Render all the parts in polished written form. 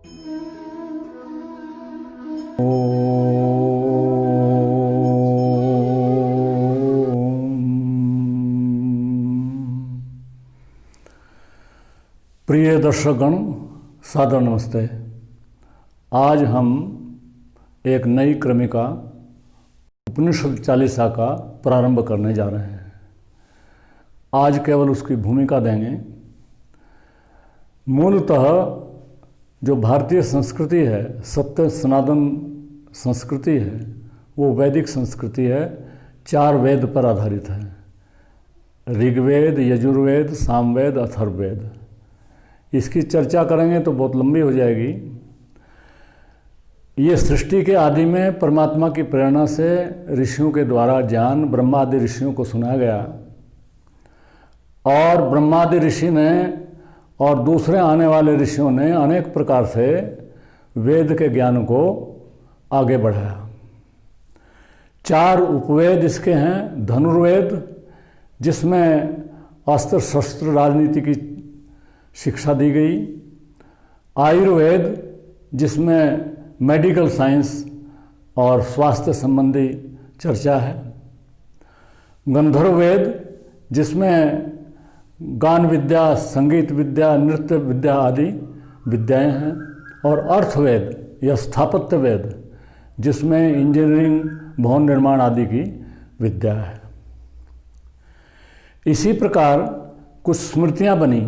प्रिय दर्शकगण, सादर नमस्ते। आज हम एक नई क्रमिका उपनिषद चालीसा का प्रारंभ करने जा रहे हैं। आज केवल उसकी भूमिका देंगे। मूलतः जो भारतीय संस्कृति है, सत्य सनातन संस्कृति है, वो वैदिक संस्कृति है, 4 वेद पर आधारित है। ऋग्वेद, यजुर्वेद, सामवेद, अथर्ववेद। इसकी चर्चा करेंगे तो बहुत लंबी हो जाएगी। ये सृष्टि के आदि में परमात्मा की प्रेरणा से ऋषियों के द्वारा ज्ञान ब्रह्मा आदि ऋषियों को सुनाया गया, और ब्रह्मादि ऋषि ने और दूसरे आने वाले ऋषियों ने अनेक प्रकार से वेद के ज्ञान को आगे बढ़ाया। 4 उपवेद इसके हैं। धनुर्वेद, जिसमें अस्त्र शस्त्र राजनीति की शिक्षा दी गई। आयुर्वेद, जिसमें मेडिकल साइंस और स्वास्थ्य संबंधी चर्चा है। गंधर्ववेद, जिसमें गान विद्या, संगीत विद्या, नृत्य विद्या आदि विद्याएं हैं। और अर्थवेद या स्थापत्य वेद, जिसमें इंजीनियरिंग, भवन निर्माण आदि की विद्या है। इसी प्रकार कुछ स्मृतियां बनी,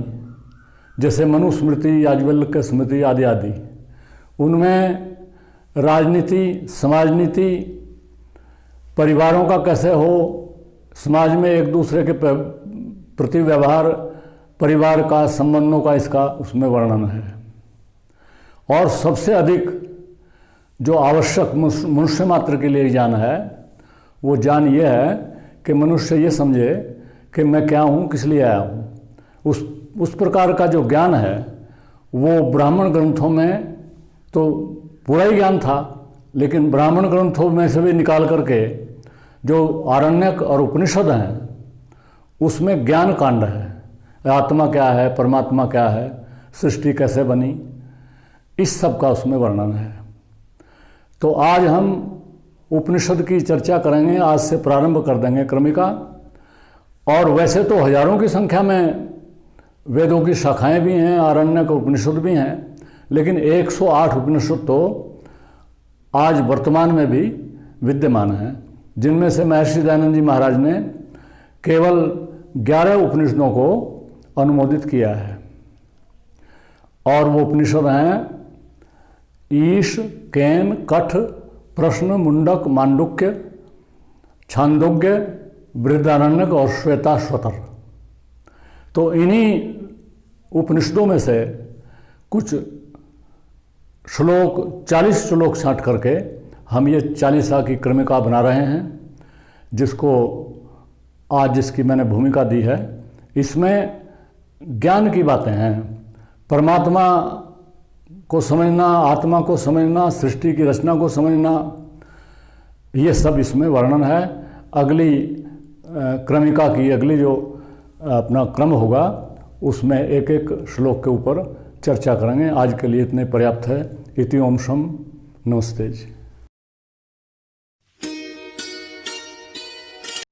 जैसे मनुस्मृति, याज्ञवल्क्य स्मृति आदि आदि। उनमें राजनीति, समाजनीति, परिवारों का कैसे हो, समाज में एक दूसरे के प्रति व्यवहार, परिवार का, संबंधों का, इसका उसमें वर्णन है। और सबसे अधिक जो आवश्यक मनुष्य मात्र के लिए ज्ञान है, वो ज्ञान ये है कि मनुष्य ये समझे कि मैं क्या हूँ, किस लिए आया हूँ। उस प्रकार का जो ज्ञान है वो ब्राह्मण ग्रंथों में तो पूरा ही ज्ञान था, लेकिन ब्राह्मण ग्रंथों में से भी निकाल करके जो आरण्यक और उपनिषद हैं, उसमें ज्ञान कांड है। आत्मा क्या है, परमात्मा क्या है, सृष्टि कैसे बनी, इस सब का उसमें वर्णन है। तो आज हम उपनिषद की चर्चा करेंगे। आज से प्रारंभ कर देंगे क्रमिका। और वैसे तो हजारों की संख्या में वेदों की शाखाएं भी हैं, आरण्यक उपनिषद भी हैं, लेकिन 108 उपनिषद तो आज वर्तमान में भी विद्यमान हैं, जिनमें से महर्षि दयानंद जी महाराज ने केवल 11 उपनिषदों को अनुमोदित किया है। और वो उपनिषद हैं ईश, केन, कठ, प्रश्न, मुंडक, मांडुक्य, छांदोग्य, बृहदारण्यक और श्वेताश्वतर। तो इन्हीं उपनिषदों में से कुछ श्लोक, 40 श्लोक छांट करके हम ये चालीसा की क्रमिका बना रहे हैं, जिसको आज जिसकी मैंने भूमिका दी है। इसमें ज्ञान की बातें हैं। परमात्मा को समझना, आत्मा को समझना, सृष्टि की रचना को समझना, ये सब इसमें वर्णन है। अगली क्रमिका की अगली जो अपना क्रम होगा, उसमें एक एक श्लोक के ऊपर चर्चा करेंगे। आज के लिए इतने पर्याप्त है। इति ओम शम। नमस्ते जी।